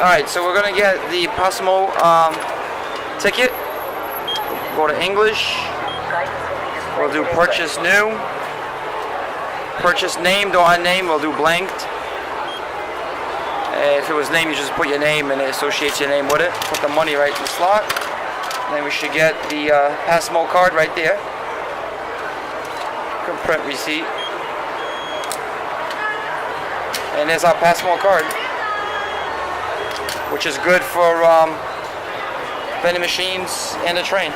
Alright, so we're gonna get the Pasmo ticket. Go to English. We'll do purchase new. Purchase named or unnamed, we'll do blanked. If it was named, you just put your name and it associates your name with it. Put the money right in the slot. Then we should get the Pasmo card right there. You can print receipt. And there's our Pasmo card, which is good for vending machines and the train.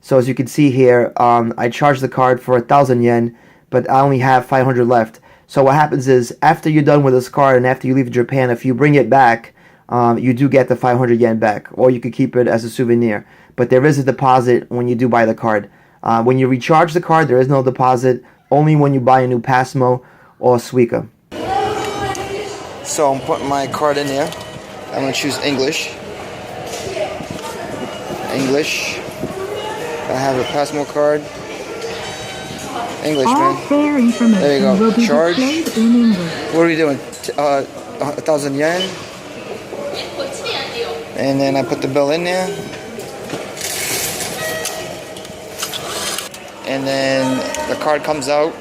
So as you can see here, I charged the card for 1,000 yen, but I only have 500 left. So what happens is, after you're done with this card and after you leave Japan, if you bring it back, you do get the 500 yen back, or you could keep it as a souvenir. But there is a deposit when you do buy the card. When you recharge the card, there is no deposit, only when you buy a new Pasmo or Suica. So I'm putting my card in there. I'm going to choose English. English. I have a Pasmo card. English, man. There you go. Charge. What are we doing? 1,000 yen. And then I put the bill in there. And then the card comes out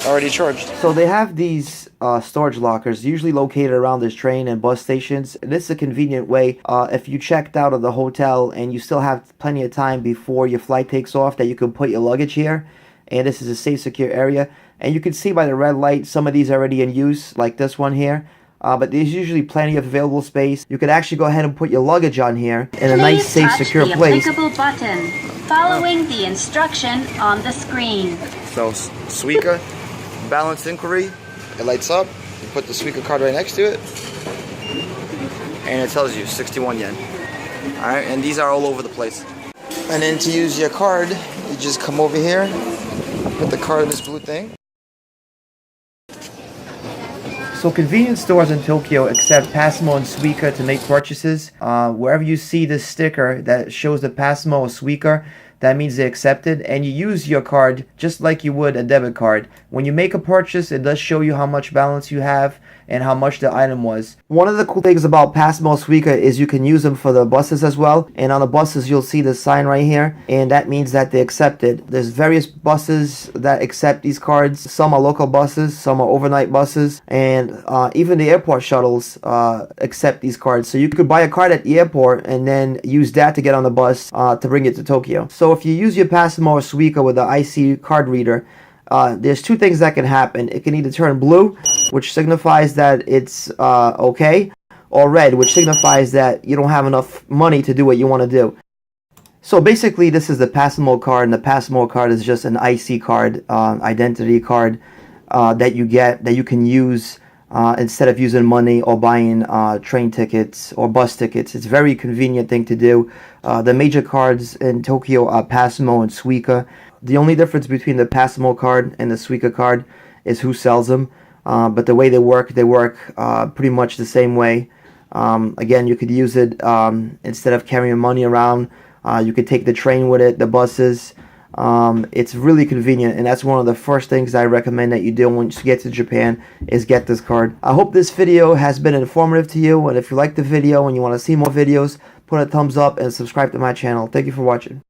already charged. So they have these storage lockers usually located around this train and bus stations. This is a convenient way if you checked out of the hotel and you still have plenty of time before your flight takes off, that you can put your luggage here. And this is a safe, secure area. And you can see by the red light, some of these are already in use, like this one here. But there's usually plenty of available space. You could actually go ahead and put your luggage on here in a nice, safe, secure place. Please touch the applicable button following the instruction on the screen. So Suica, balance inquiry, it lights up. You put the Suica card right next to it, and it tells you 61 yen. All right, and these are all over the place. And then to use your card, you just come over here, put the card in this blue thing. So convenience stores in Tokyo accept Pasmo and Suica to make purchases. Wherever you see this sticker that shows the Pasmo or Suica, that means they accepted, and you use your card just like you would a debit card. When you make a purchase, it does show you how much balance you have and how much the item was. One of the cool things about Pasmo Suica is you can use them for the buses as well, and on the buses you'll see the sign right here, and that means that they accepted. There's various buses that accept these cards. Some are local buses, some are overnight buses, and even the airport shuttles accept these cards. So you could buy a card at the airport and then use that to get on the bus to bring it to Tokyo. So if you use your Pasmo or Suica with the IC card reader, there's two things that can happen. It can either turn blue, which signifies that it's okay, or red, which signifies that you don't have enough money to do what you want to do. So basically, this is the Pasmo card, and the Pasmo card is just an IC card, identity card that you get, that you can use instead of using money or buying train tickets or bus tickets. It's a very convenient thing to do. The major cards in Tokyo are Pasmo and Suica. The only difference between the Pasmo card and the Suica card is who sells them. But the way they work pretty much the same way. Again, you could use it instead of carrying money around. You could take the train with it, the buses. It's really convenient, and that's one of the first things I recommend that you do once you get to Japan, is get this card. I hope this video has been informative to you, and if you like the video and you want to see more videos, put a thumbs up and subscribe to my channel. Thank you for watching.